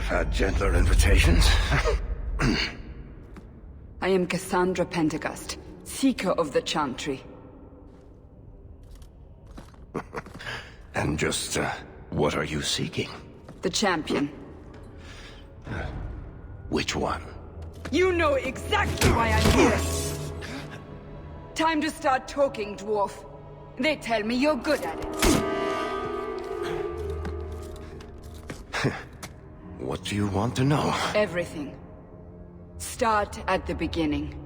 I've had gentler invitations. I am Cassandra Pentagust, Seeker of the Chantry. And just, what are you seeking? The champion. Which one? You know exactly why I'm here! Time to start talking, dwarf. They tell me you're good at it. What do you want to know? Everything. Start at the beginning.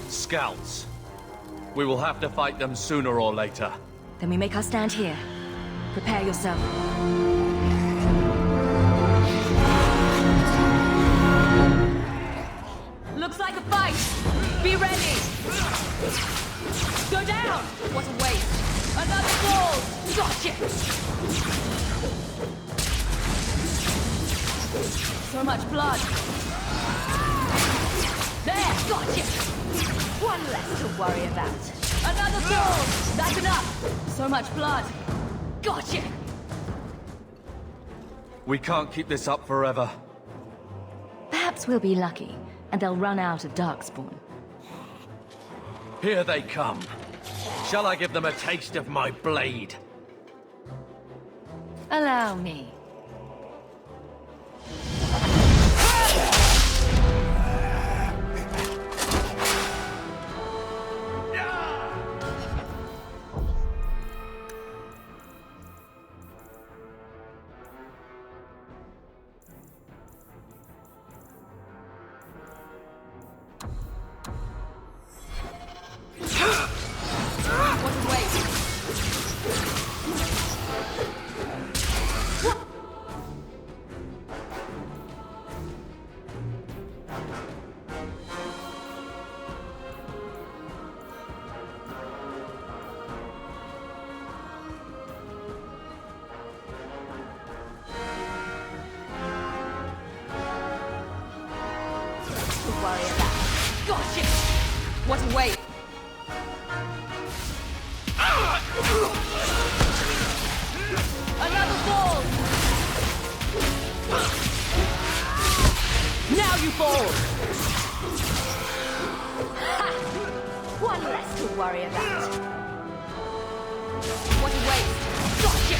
Scouts. We will have to fight them sooner or later. Then we make our stand here. Prepare yourself. Looks like a fight! Be ready! Go down! What a waste! Another ball! Gotcha! So much blood! There! Gotcha! One less to worry about. Another ball! That's enough! So much blood! Gotcha! We can't keep this up forever. Perhaps we'll be lucky, and they'll run out of Darkspawn. Here they come. Shall I give them a taste of my blade? Allow me. Worry about. Gotcha! What a waste! Another ball! Now you fall! Ha! One less to worry about. What a waste! Gotcha!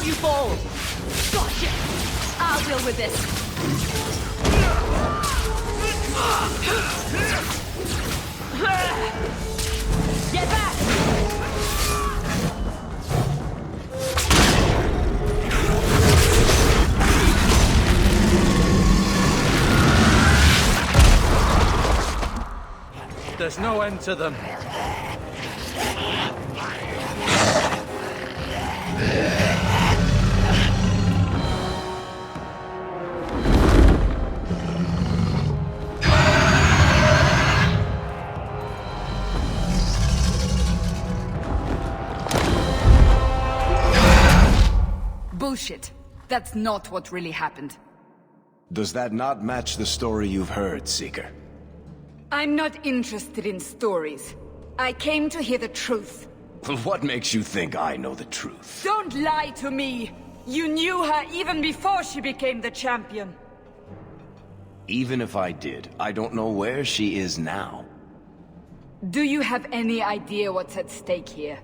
You fall! Gotcha! I'll deal with this! Get back! There's no end to them. Bullshit. That's not what really happened. Does that not match the story you've heard, Seeker? I'm not interested in stories. I came to hear the truth. Well, what makes you think I know the truth? Don't lie to me! You knew her even before she became the champion. Even if I did, I don't know where she is now. Do you have any idea what's at stake here?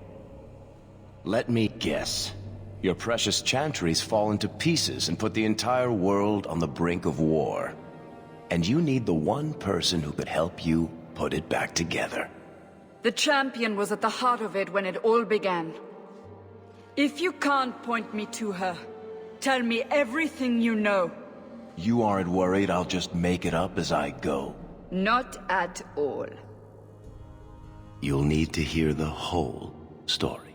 Let me guess. Your precious chantries fall into pieces and put the entire world on the brink of war. And you need the one person who could help you put it back together. The champion was at the heart of it when it all began. If you can't point me to her, tell me everything you know. You aren't worried I'll just make it up as I go? Not at all. You'll need to hear the whole story.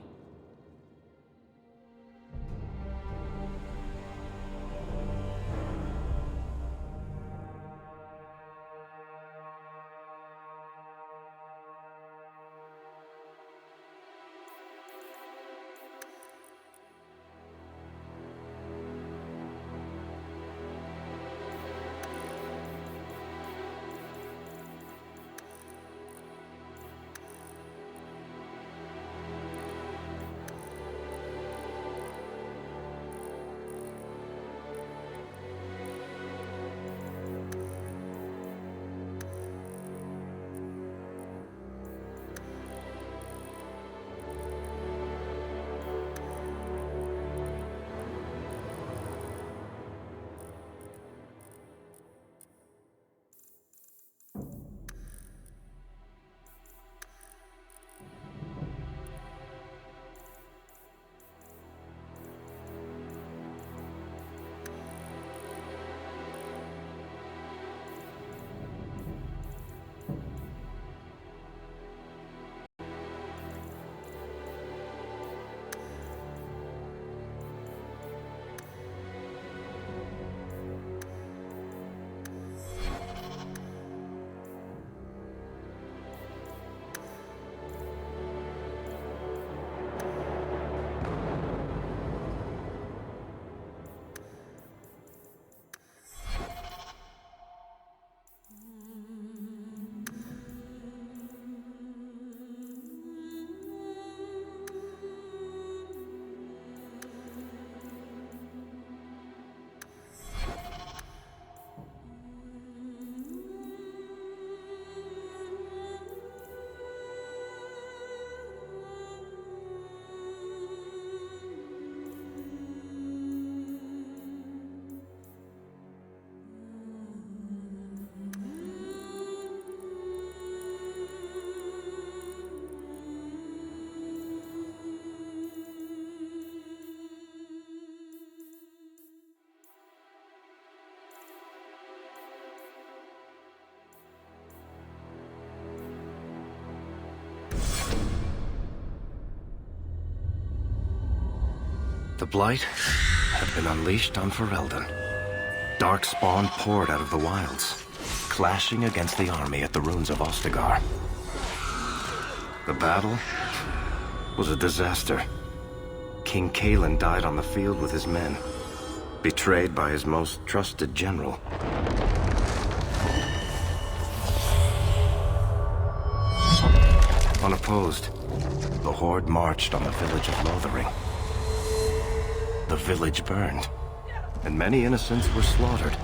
The Blight had been unleashed on Ferelden. Dark spawn poured out of the wilds, clashing against the army at the ruins of Ostagar. The battle was a disaster. King Cailan died on the field with his men, betrayed by his most trusted general. Unopposed, the Horde marched on the village of Lothering. The village burned, and many innocents were slaughtered.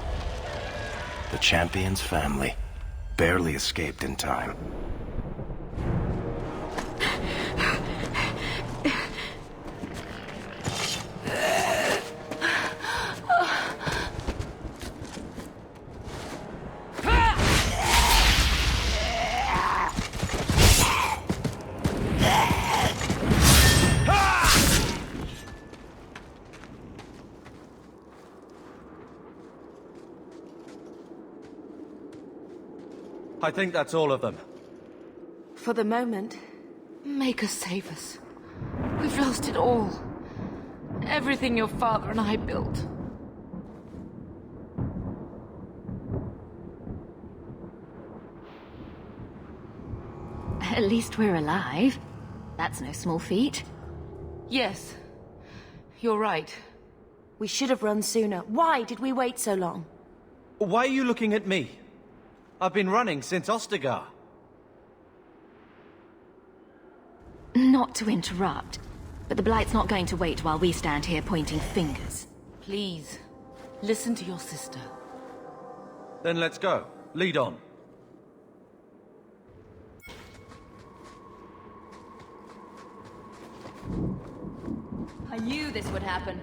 The champion's family barely escaped in time. I think that's all of them. For the moment, make us save us. We've lost it all. Everything your father and I built. At least we're alive. That's no small feat. Yes, you're right. We should have run sooner. Why did we wait so long? Why are you looking at me? I've been running since Ostagar. Not to interrupt, but the Blight's not going to wait while we stand here pointing fingers. Please, listen to your sister. Then let's go. Lead on. I knew this would happen.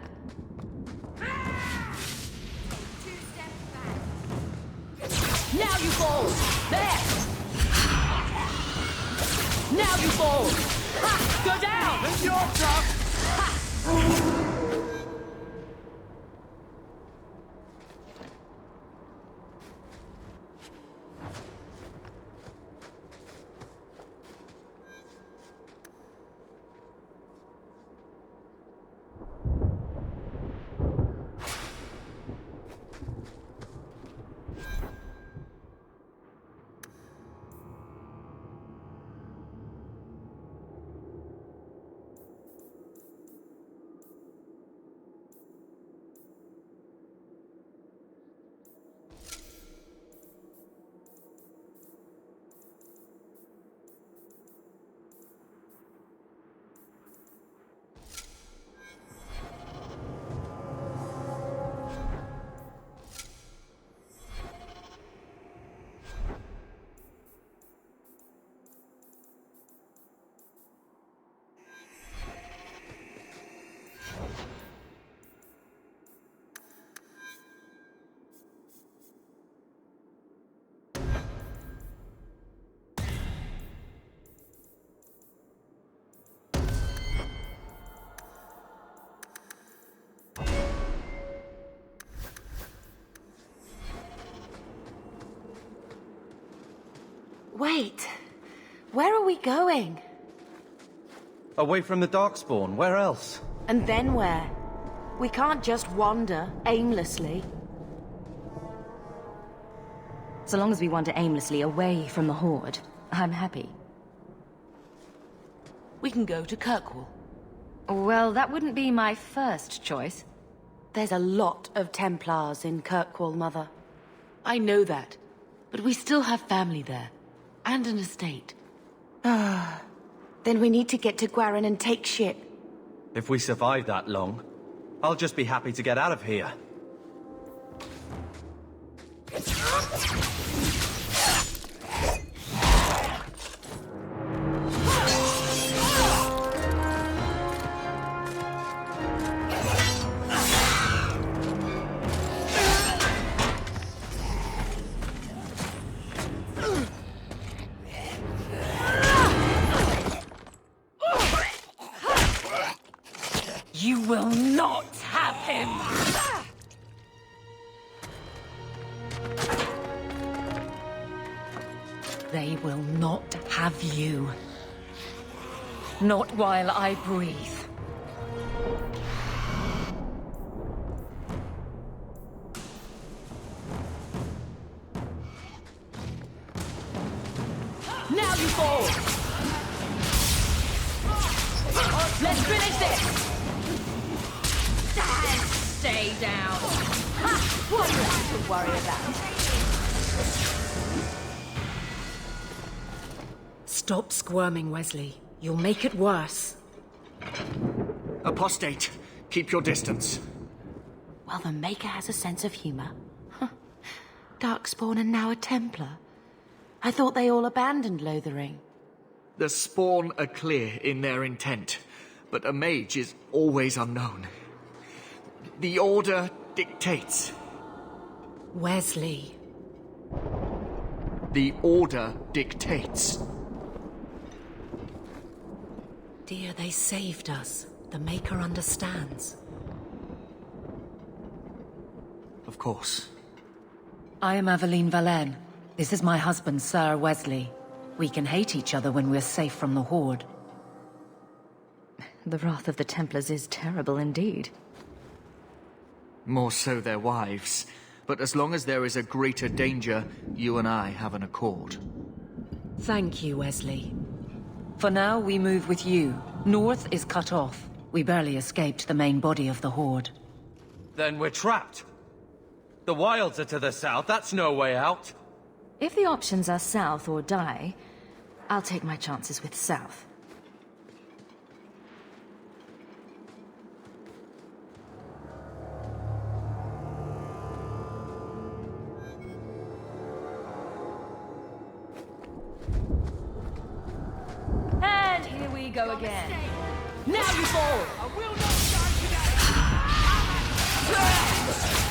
Now you fall! There! Now you fall! Ha! Go down! It's your truck! Wait. Where are we going? Away from the Darkspawn, where else? And then where? We can't just wander aimlessly. So long as we wander aimlessly away from the Horde, I'm happy. We can go to Kirkwall. Well, that wouldn't be my first choice. There's a lot of Templars in Kirkwall, Mother. I know that. But we still have family there. And an estate. Then we need to get to Gwarin and take ship. If we survive that long, I'll just be happy to get out of here. You will not have him! They will not have you. Not while I breathe. Now you fall! Let's finish this! And stay down. Ha! One less to worry about. Stop squirming, Wesley. You'll make it worse. Apostate, keep your distance. Well, the Maker has a sense of humor. Darkspawn and now a Templar. I thought they all abandoned Lothering. The Spawn are clear in their intent, but a mage is always unknown. The Order dictates. Wesley. The Order dictates. Dear, they saved us. The Maker understands. Of course. I am Aveline Valenne. This is my husband, Sir Wesley. We can hate each other when we're safe from the Horde. The wrath of the Templars is terrible indeed. More so their wives. But as long as there is a greater danger, you and I have an accord. Thank you, Wesley. For now, we move with you. North is cut off. We barely escaped the main body of the Horde. Then we're trapped. The wilds are to the south, that's no way out. If the options are south or die, I'll take my chances with south. And here we go again. Now you fall! I will not die today!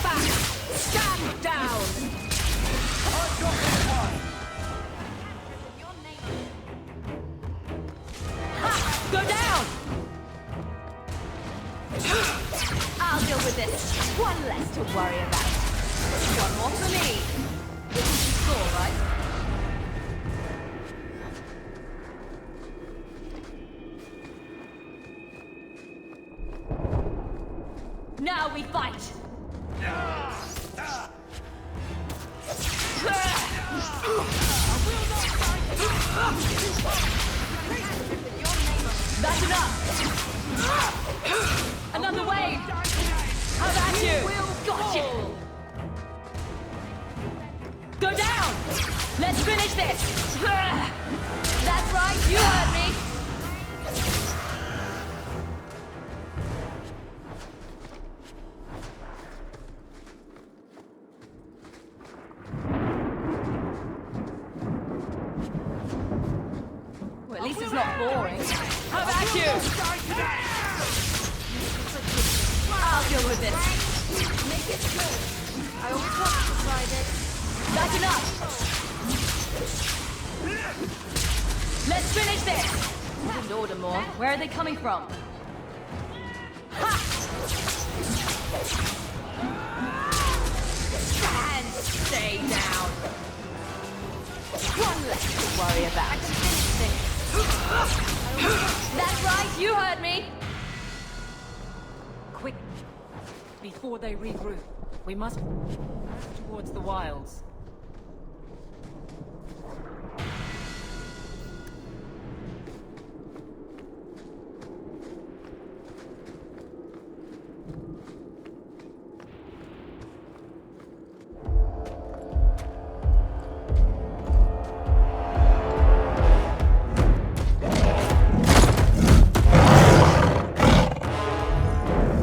Back! Stand down! I've got this one! Ha! Go down! I'll deal with this. One less to worry about. One more for me. This is the score, right? Now we fight! That's enough! Another wave! How about you? Gotcha! Go down! Let's finish this! That's right, you heard me! Well, at least it's not boring. How about you? I'll deal with this. Make it good. I always wanted to try this. That's enough. Let's finish this. I didn't order more. Where are they coming from? Ha! And stay down. One less to worry about. I can finish this. That's right, you heard me. Quick! Before they regroup, we must move towards the wilds.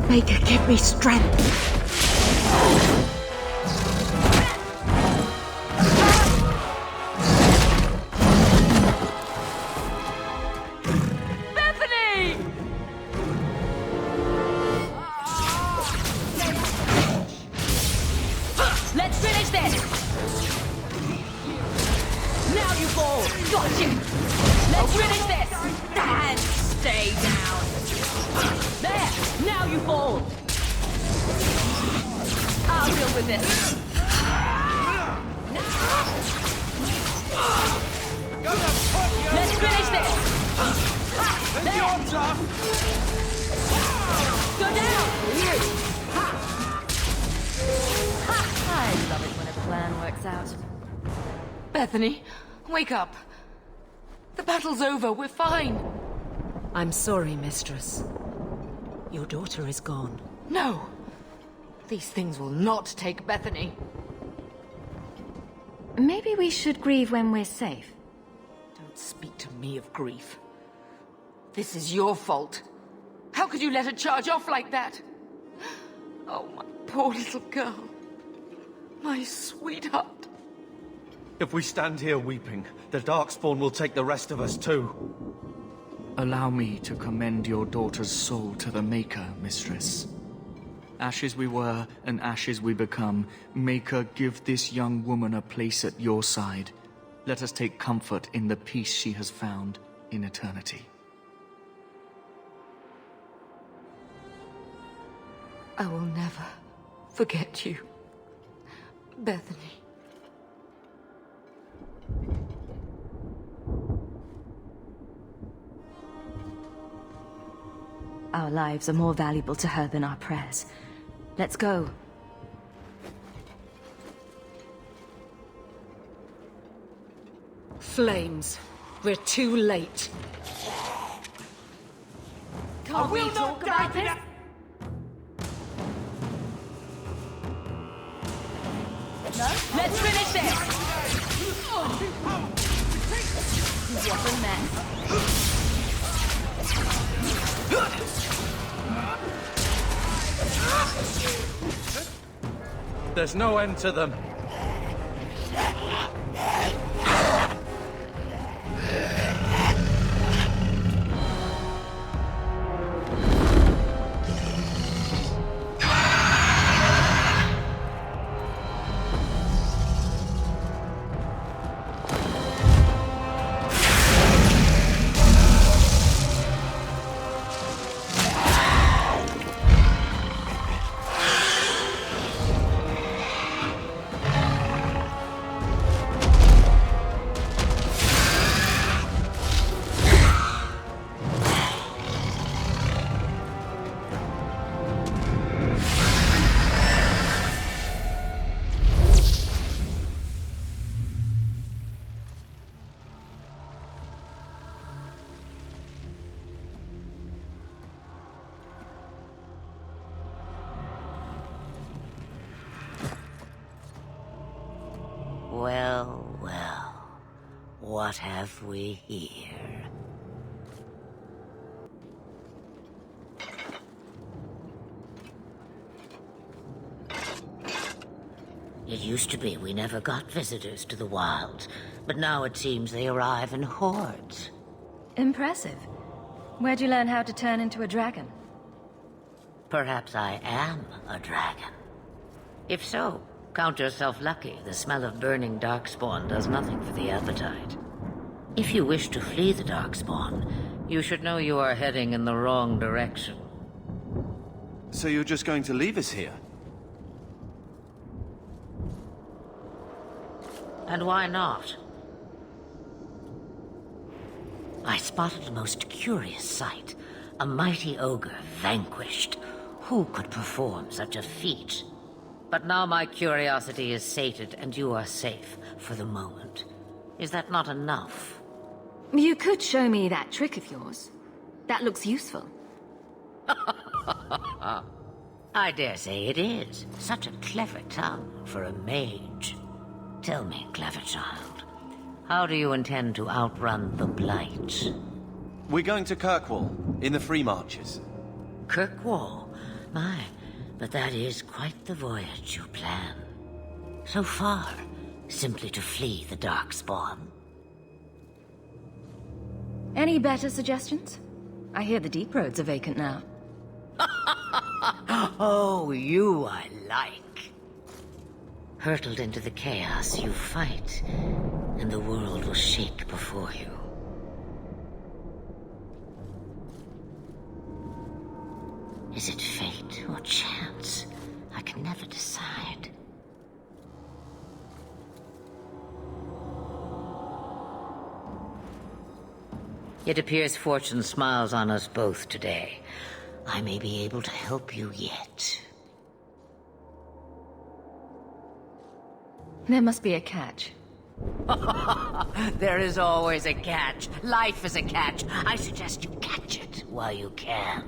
Maker, give me strength. Bethany! Let's finish this! Now you fall! Got you! Let's finish this! And stay down! There! Now you fall! I'll deal with this! Let's finish this! There! Go down! I love it when a plan works out. Bethany, wake up. The battle's over. We're fine. I'm sorry, mistress. Your daughter is gone. No. These things will not take Bethany. Maybe we should grieve when we're safe. Don't speak to me of grief. This is your fault. How could you let her charge off like that? Oh, my poor little girl. My sweetheart. If we stand here weeping, the Darkspawn will take the rest of us too. Allow me to commend your daughter's soul to the Maker, mistress. Ashes we were, and ashes we become. Maker, give this young woman a place at your side. Let us take comfort in the peace she has found in eternity. I will never forget you, Bethany. Our lives are more valuable to her than our prayers. Let's go. Flames. We're too late. Can't we talk about this? No? Let's finish this! What a mess. There's no end to them. What have we here? It used to be we never got visitors to the wilds, but now it seems they arrive in hordes. Impressive. Where'd you learn how to turn into a dragon? Perhaps I am a dragon. If so, count yourself lucky. The smell of burning darkspawn does nothing for the appetite. If you wish to flee the darkspawn, you should know you are heading in the wrong direction. So you're just going to leave us here? And why not? I spotted a most curious sight. A mighty ogre vanquished. Who could perform such a feat? But now my curiosity is sated, and you are safe for the moment. Is that not enough? You could show me that trick of yours. That looks useful. I dare say it is. Such a clever tongue for a mage. Tell me, clever child, how do you intend to outrun the Blight? We're going to Kirkwall, in the Free Marches. Kirkwall? My, but that is quite the voyage you plan. So far, simply to flee the Darkspawn. Any better suggestions? I hear the deep roads are vacant now. Oh, you I like. Hurtled into the chaos, you fight, and the world will shake before you. Is it fate or chance? I can never decide. It appears fortune smiles on us both today. I may be able to help you yet. There must be a catch. There is always a catch. Life is a catch. I suggest you catch it while you can.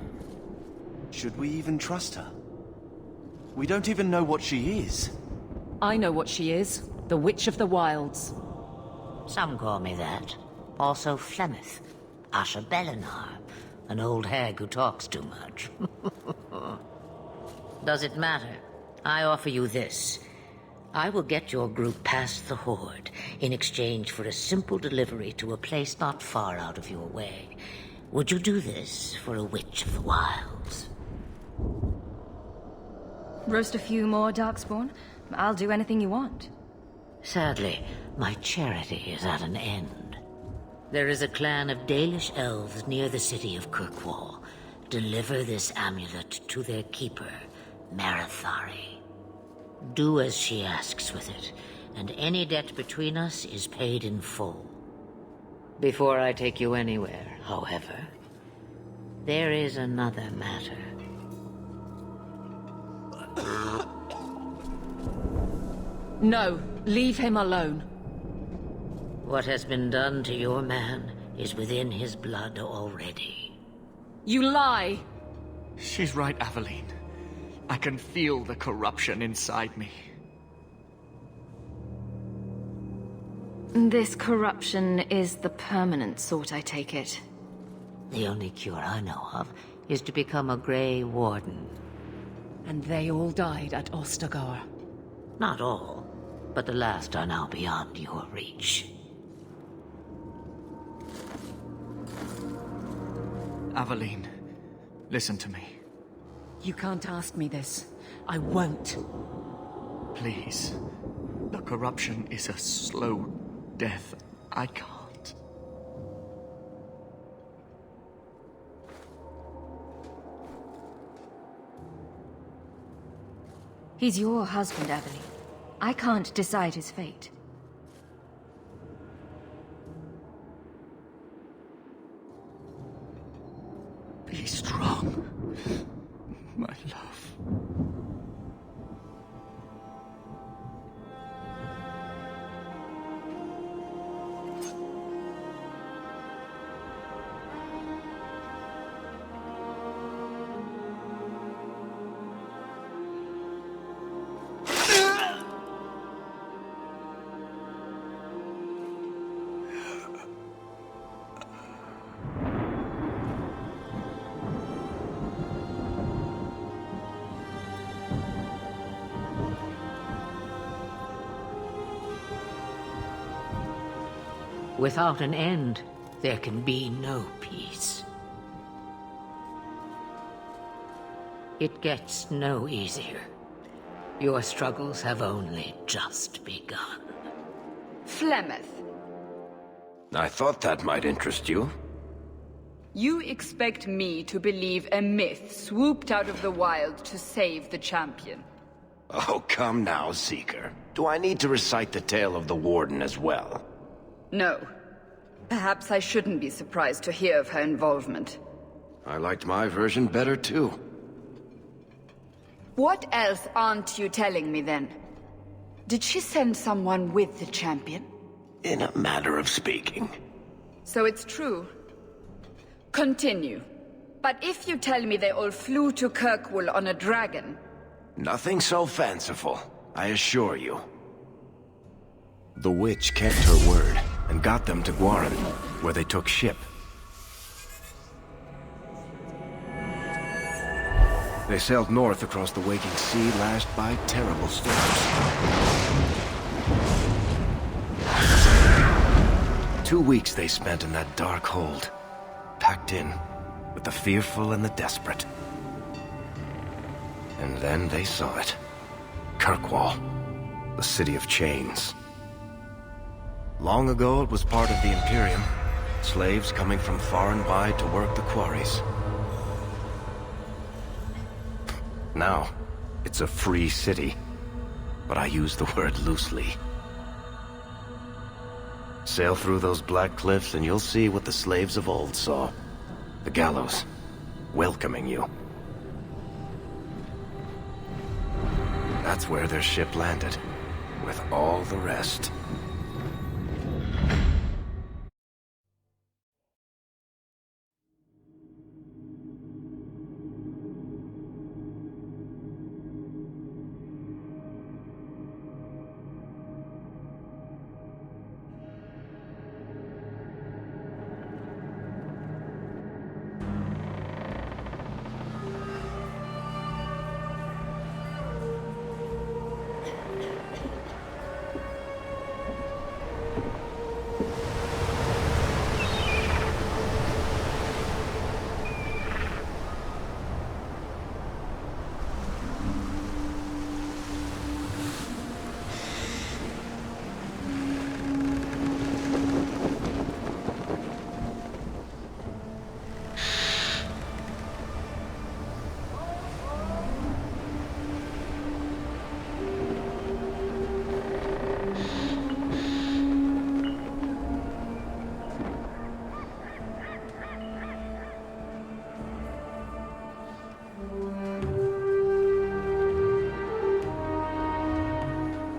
Should we even trust her? We don't even know what she is. I know what she is. The Witch of the Wilds. Some call me that. Also Flemeth. Asha Belinar. An old hag who talks too much. Does it matter? I offer you this. I will get your group past the Horde in exchange for a simple delivery to a place not far out of your way. Would you do this for a Witch of the Wilds? Roast a few more Darkspawn? I'll do anything you want. Sadly, my charity is at an end. There is a clan of Dalish elves near the city of Kirkwall. Deliver this amulet to their keeper, Marathari. Do as she asks with it, and any debt between us is paid in full. Before I take you anywhere, however, there is another matter. No, leave him alone. What has been done to your man is within his blood already. You lie! She's right, Aveline. I can feel the corruption inside me. This corruption is the permanent sort, I take it. The only cure I know of is to become a Grey Warden. And they all died at Ostagar. Not all, but the last are now beyond your reach. Aveline, listen to me. You can't ask me this. I won't. Please. The corruption is a slow death. I can't. He's your husband, Aveline. I can't decide his fate. Be strong, my love. Without an end, there can be no peace. It gets no easier. Your struggles have only just begun. Flemeth, I thought that might interest you. you expect me to believe a myth swooped out of the wild to save the champion? Oh, come now, Seeker. Do I need to recite the tale of the Warden as well? No. Perhaps I shouldn't be surprised to hear of her involvement. I liked my version better, too. What else aren't you telling me, then? Did she send someone with the champion? In a manner of speaking. So it's true. Continue. But if you tell me they all flew to Kirkwall on a dragon... Nothing so fanciful, I assure you. The witch kept her word, and got them to Guaran, where they took ship. They sailed north across the waking sea, lashed by terrible storms. 2 weeks they spent in that dark hold, packed in with the fearful and the desperate. And then they saw it. Kirkwall, the city of chains. Long ago it was part of the Imperium, slaves coming from far and wide to work the quarries. Now, it's a free city, but I use the word loosely. Sail through those black cliffs and you'll see what the slaves of old saw. The gallows, welcoming you. That's where their ship landed, with all the rest.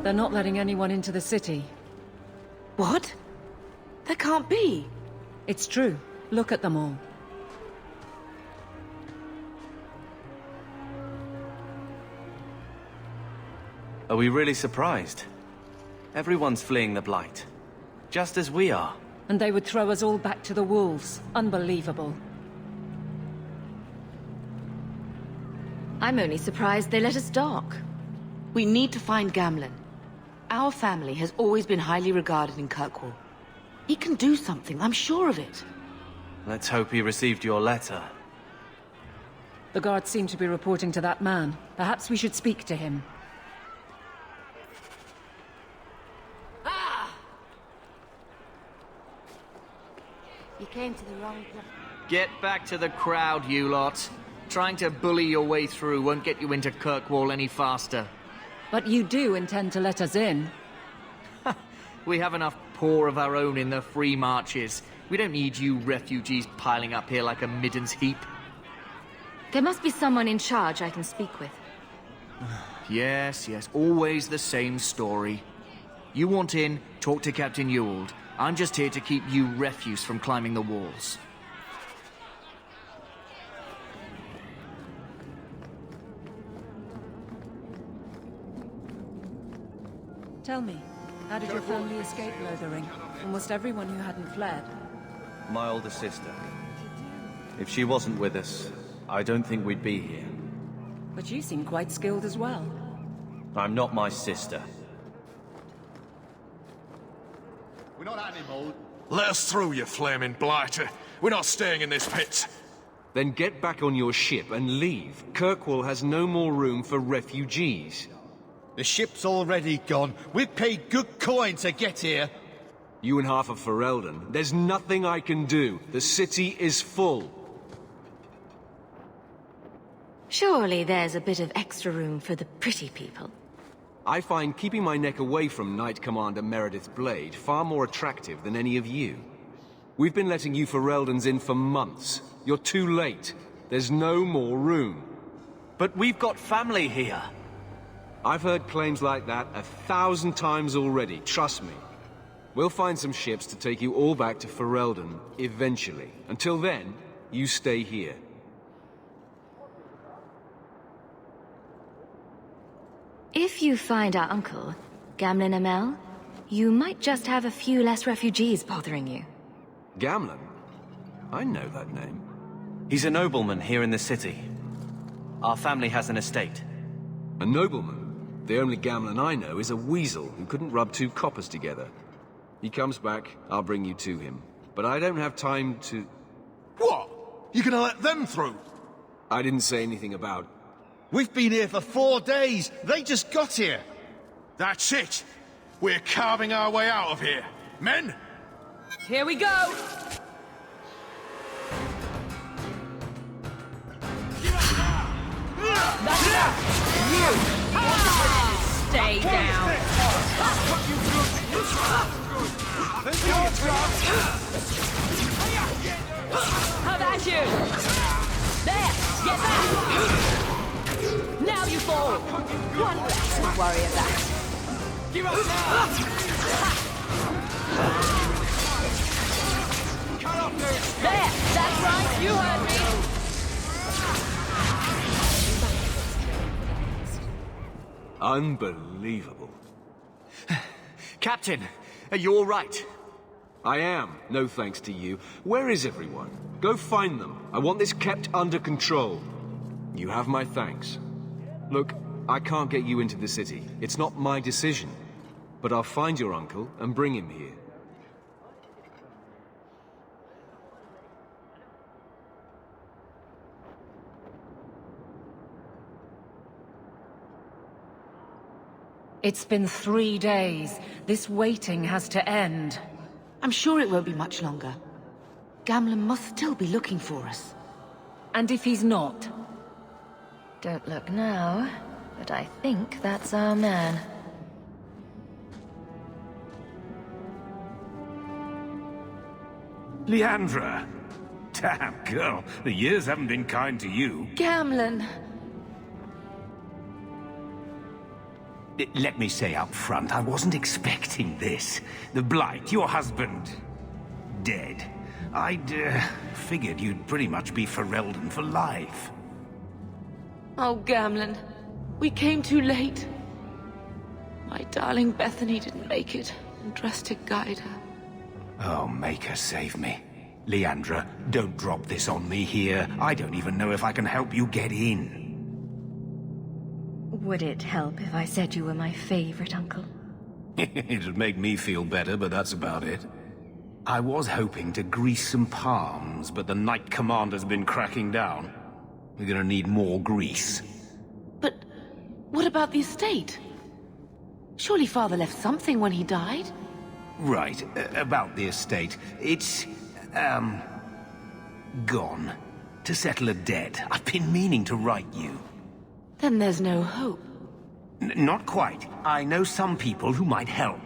They're not letting anyone into the city. What? That can't be. It's true. Look at them all. Are we really surprised? Everyone's fleeing the Blight. Just as we are. And they would throw us all back to the wolves. Unbelievable. I'm only surprised they let us dock. We need to find Gamlen. Our family has always been highly regarded in Kirkwall. He can do something, I'm sure of it. Let's hope he received your letter. The guards seem to be reporting to that man. Perhaps we should speak to him. You came to the wrong place. Get back to the crowd, you lot. Trying to bully your way through won't get you into Kirkwall any faster. But you do intend to let us in. We have enough poor of our own in the free marches. We don't need you refugees piling up here like a middens heap. There must be someone in charge I can speak with. Yes, always the same story. You want in, talk to Captain Ewald. I'm just here to keep you refuse from climbing the walls. Tell me, how did your family escape Lothering? Almost everyone who hadn't fled. My older sister. If she wasn't with us, I don't think we'd be here. But you seem quite skilled as well. I'm not my sister. We're not animals. Let us through, you flaming blighter. We're not staying in this pit. Then get back on your ship and leave. Kirkwall has no more room for refugees. The ship's already gone. We've paid good coin to get here. You and half of Ferelden. There's nothing I can do. The city is full. Surely there's a bit of extra room for the pretty people. I find keeping my neck away from Knight Commander Meredith Blade far more attractive than any of you. We've been letting you Fereldans in for months. You're too late. There's no more room. But we've got family here. I've heard claims like that 1,000 times already, trust me. We'll find some ships to take you all back to Ferelden, eventually. Until then, you stay here. If you find our uncle, Gamlen Amel, you might just have a few less refugees bothering you. Gamlen? I know that name. He's a nobleman here in the city. Our family has an estate. A nobleman? The only Gamlen I know is a weasel who couldn't rub 2 coppers together. He comes back, I'll bring you to him. But I don't have time to... What? You gonna let them through? I didn't say anything about... We've been here for 4 days. They just got here. That's it. We're carving our way out of here. Men? Here we go! That's enough! You! Stay down! How about you? There! Get back! Now you fall! One less to worry about. Give up now! There! That's right! You heard me! Unbelievable. Captain, are you all right? I am, no thanks to you. Where is everyone? Go find them. I want this kept under control. You have my thanks. Look, I can't get you into the city. It's not my decision. But I'll find your uncle and bring him here. It's been 3 days. This waiting has to end. I'm sure it won't be much longer. Gamlen must still be looking for us. And if he's not? Don't look now, but I think that's our man. Leandra! Damn, girl, the years haven't been kind to you. Gamlen! Let me say up front, I wasn't expecting this. The Blight, your husband, dead. I'd figured you'd pretty much be Ferelden for life. Oh, Gamlen. We came too late. My darling Bethany didn't make it, and Drastic guide her. Oh, Maker, save me. Leandra, don't drop this on me here. I don't even know if I can help you get in. Would it help if I said you were my favorite uncle? It'd make me feel better, but that's about it. I was hoping to grease some palms, but the Knight Commander's been cracking down. We're gonna need more grease. But what about the estate? Surely Father left something when he died? Right, about the estate. It's, gone. To settle a debt. I've been meaning to write you. Then there's no hope. Not quite. I know some people who might help.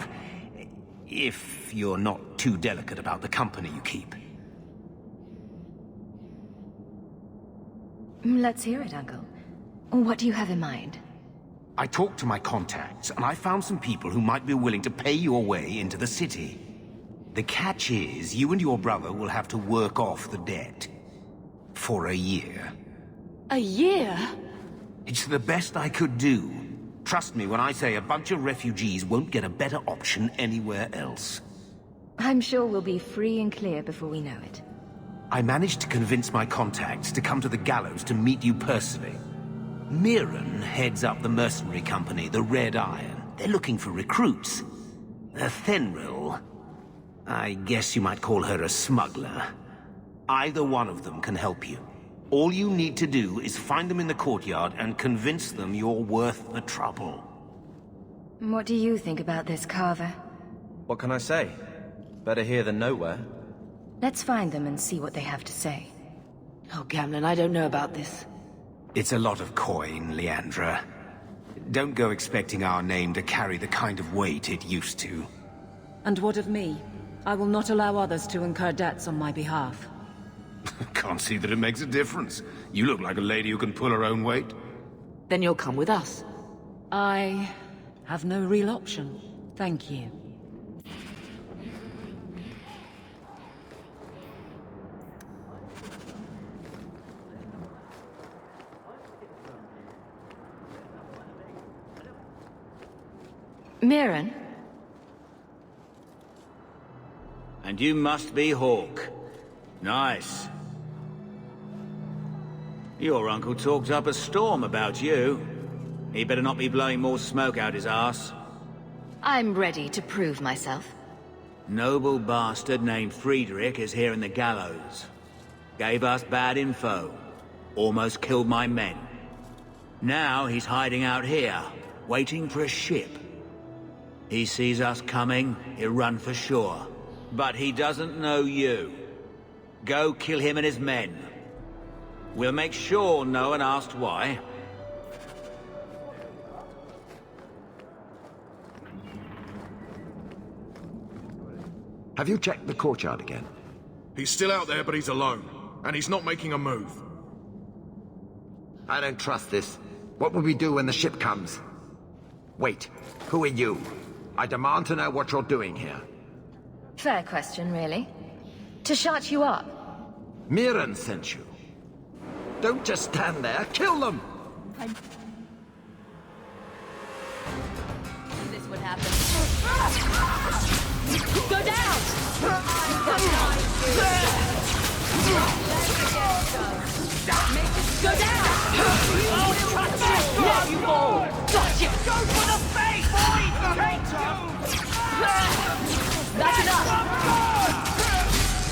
If you're not too delicate about the company you keep. Let's hear it, Uncle. What do you have in mind? I talked to my contacts, and I found some people who might be willing to pay your way into the city. The catch is, you and your brother will have to work off the debt. For a year. A year? It's the best I could do. Trust me when I say a bunch of refugees won't get a better option anywhere else. I'm sure we'll be free and clear before we know it. I managed to convince my contacts to come to the gallows to meet you personally. Marian heads up the mercenary company, the Red Iron. They're looking for recruits. Thenril... I guess you might call her a smuggler. Either one of them can help you. All you need to do is find them in the courtyard and convince them you're worth the trouble. What do you think about this, Carver? What can I say? Better here than nowhere. Let's find them and see what they have to say. Oh, Gamlen, I don't know about this. It's a lot of coin, Leandra. Don't go expecting our name to carry the kind of weight it used to. And what of me? I will not allow others to incur debts on my behalf. Can't see that it makes a difference. You look like a lady who can pull her own weight. Then you'll come with us. I have no real option. Thank you. Marian? And you must be Hawke. Nice. Your uncle talked up a storm about you. He better not be blowing more smoke out his arse. I'm ready to prove myself. Noble bastard named Friedrich is here in the gallows. Gave us bad info. Almost killed my men. Now he's hiding out here, waiting for a ship. He sees us coming, he'll run for sure. But he doesn't know you. Go kill him and his men. We'll make sure no one asks why. Have you checked the courtyard again? He's still out there, but he's alone. And he's not making a move. I don't trust this. What will we do when the ship comes? Wait, who are you? I demand to know what you're doing here. Fair question, really. To shut you up. Marian sent you. Don't just stand there, kill them! This would happen. Go down! Go down! Now you fall! Gotcha! Go for the face, boys! Take two! That's enough!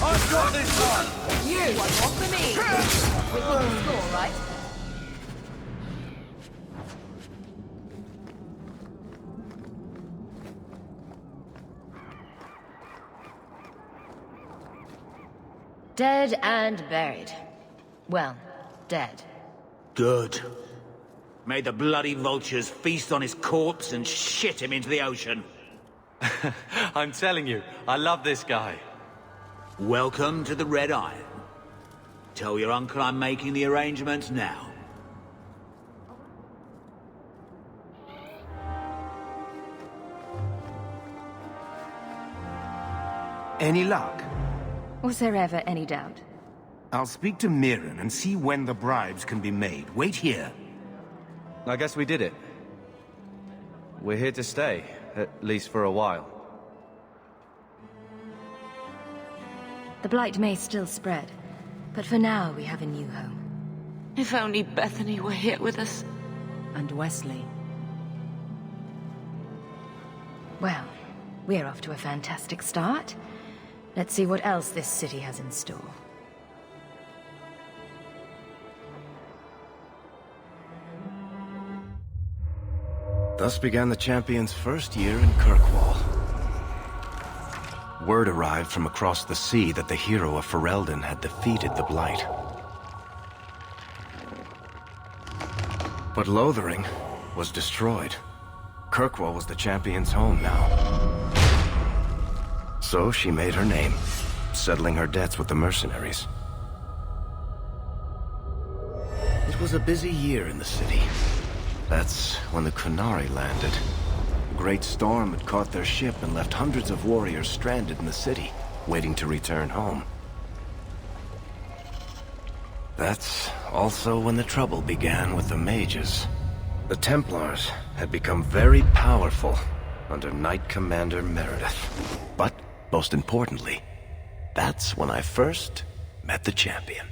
I've got this one! You want more for me? We're keeping score, right? Dead and buried. Well, dead. Good. May the bloody vultures feast on his corpse and shit him into the ocean. I'm telling you, I love this guy. Welcome to the Red Isle. Tell your uncle I'm making the arrangements now. Any luck? Was there ever any doubt? I'll speak to Marian and see when the bribes can be made. Wait here. I guess we did it. We're here to stay, at least for a while. The Blight may still spread, but for now we have a new home. If only Bethany were here with us. And Wesley. Well, we're off to a fantastic start. Let's see what else this city has in store. Thus began the champion's first year in Kirkwall. Word arrived from across the sea that the hero of Ferelden had defeated the Blight. But Lothering was destroyed. Kirkwall was the champion's home now. So she made her name, settling her debts with the mercenaries. It was a busy year in the city. That's when the Kunari landed. A great storm had caught their ship and left hundreds of warriors stranded in the city, waiting to return home. That's also when the trouble began with the mages. The Templars had become very powerful under Knight Commander Meredith. But, most importantly, that's when I first met the champion.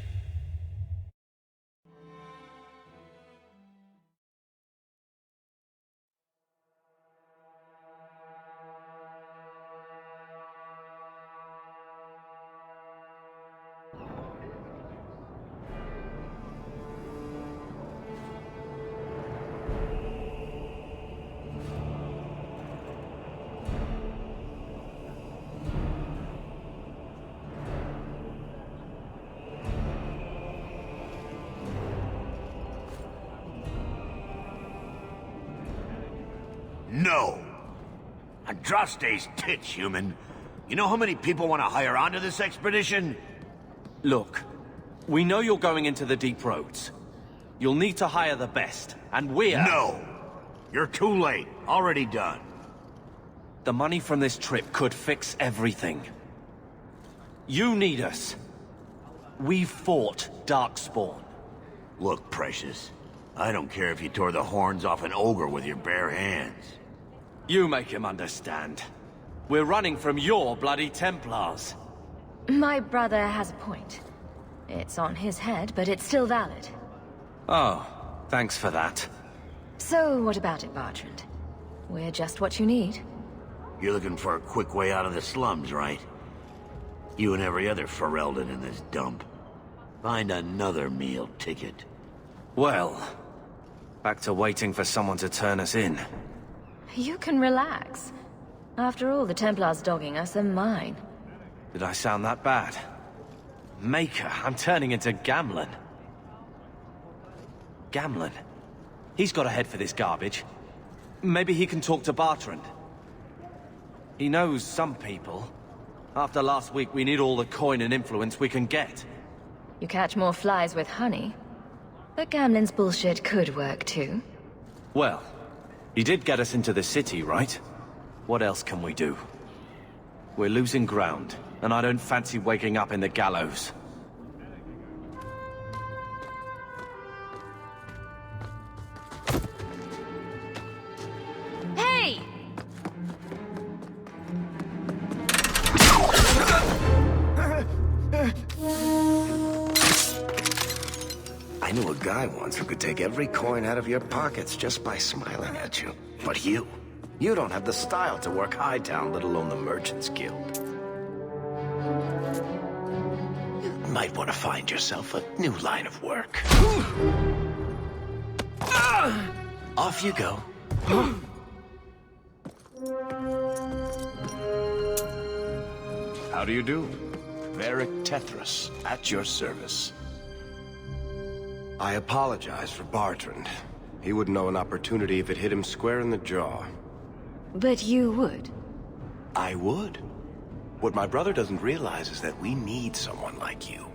No! Andraste's tits, human. You know how many people want to hire onto this expedition? Look, we know you're going into the deep roads. You'll need to hire the best, and we're... No! You're too late. Already done. The money from this trip could fix everything. You need us. We fought Darkspawn. Look, Precious. I don't care if you tore the horns off an ogre with your bare hands. You make him understand. We're running from your bloody Templars. My brother has a point. It's on his head, but it's still valid. Oh, thanks for that. So, what about it, Bertrand? We're just what you need. You're looking for a quick way out of the slums, right? You and every other Ferelden in this dump. Find another meal ticket. Well, back to waiting for someone to turn us in. You can relax. After all, the Templars dogging us are mine. Did I sound that bad? Maker, I'm turning into Gamlen. Gamlen? He's got a head for this garbage. Maybe he can talk to Bertrand. He knows some people. After last week, we need all the coin and influence we can get. You catch more flies with honey. But Gamlen's bullshit could work too. Well, he did get us into the city, right? What else can we do? We're losing ground, and I don't fancy waking up in the gallows. Hey! I knew a guy once who could take every coin out of your pockets just by smiling at you. But you don't have the style to work Hightown, let alone the Merchants Guild. You might want to find yourself a new line of work. Off you go. How do you do? Varric Tethras, at your service. I apologize for Bertrand. He wouldn't know an opportunity if it hit him square in the jaw. But you would. I would. What my brother doesn't realize is that we need someone like you.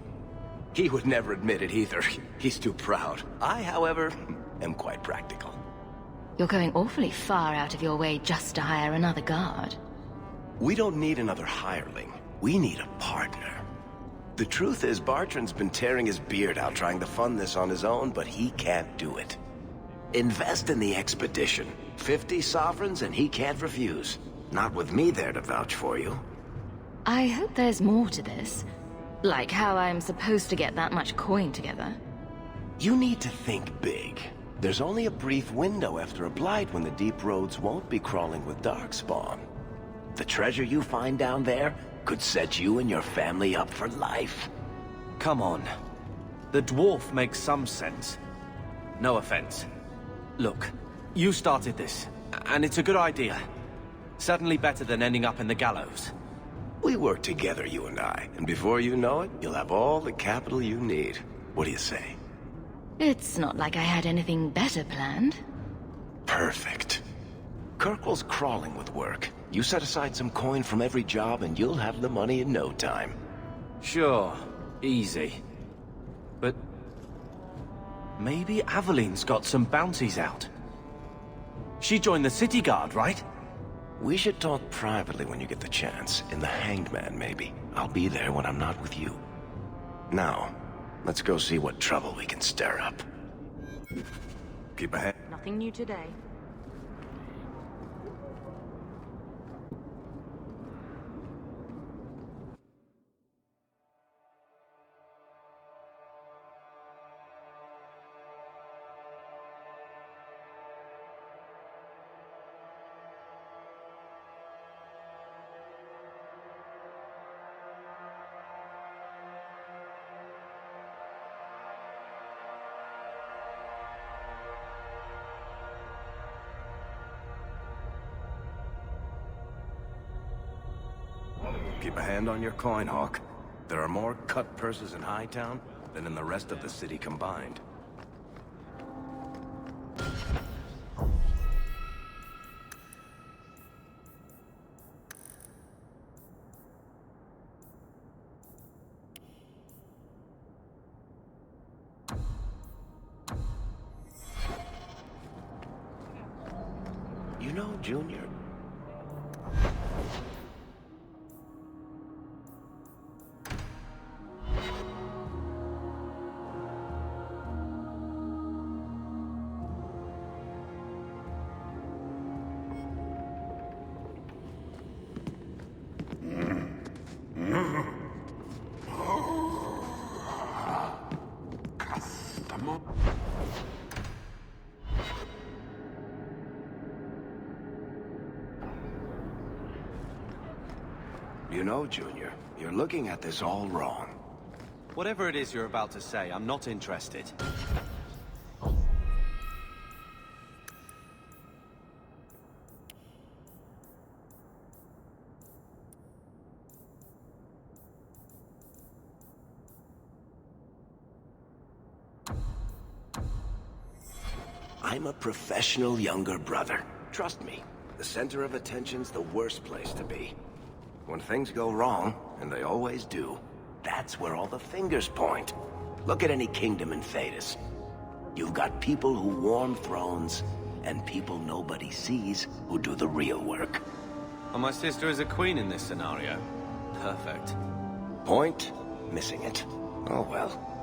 He would never admit it either. He's too proud. I, however, am quite practical. You're going awfully far out of your way just to hire another guard. We don't need another hireling. We need a partner. The truth is, Bertrand's been tearing his beard out trying to fund this on his own, but he can't do it. Invest in the expedition. 50 sovereigns and he can't refuse. Not with me there to vouch for you. I hope there's more to this. Like how I'm supposed to get that much coin together. You need to think big. There's only a brief window after a blight when the deep roads won't be crawling with darkspawn. The treasure you find down there could set you and your family up for life. Come on. The dwarf makes some sense. No offense. Look, you started this, and it's a good idea. Certainly better than ending up in the gallows. We work together, you and I, and before you know it, you'll have all the capital you need. What do you say? It's not like I had anything better planned. Perfect. Kirkwall's crawling with work. You set aside some coin from every job and you'll have the money in no time. Sure. Easy. But... maybe Aveline's got some bounties out. She joined the city guard, right? We should talk privately when you get the chance. In the Hanged Man, maybe. I'll be there when I'm not with you. Now, let's go see what trouble we can stir up. Keep ahead. Nothing new today. Keep a hand on your coin, Hawke. There are more cut purses in Hightown than in the rest of the city combined. You know, Junior... You know, Junior, you're looking at this all wrong. Whatever it is you're about to say, I'm not interested. I'm a professional younger brother. Trust me, the center of attention's the worst place to be. When things go wrong, and they always do, that's where all the fingers point. Look at any kingdom in Thedas. You've got people who warm thrones, and people nobody sees who do the real work. And my sister is a queen in this scenario. Perfect. Point? Missing it. Oh well.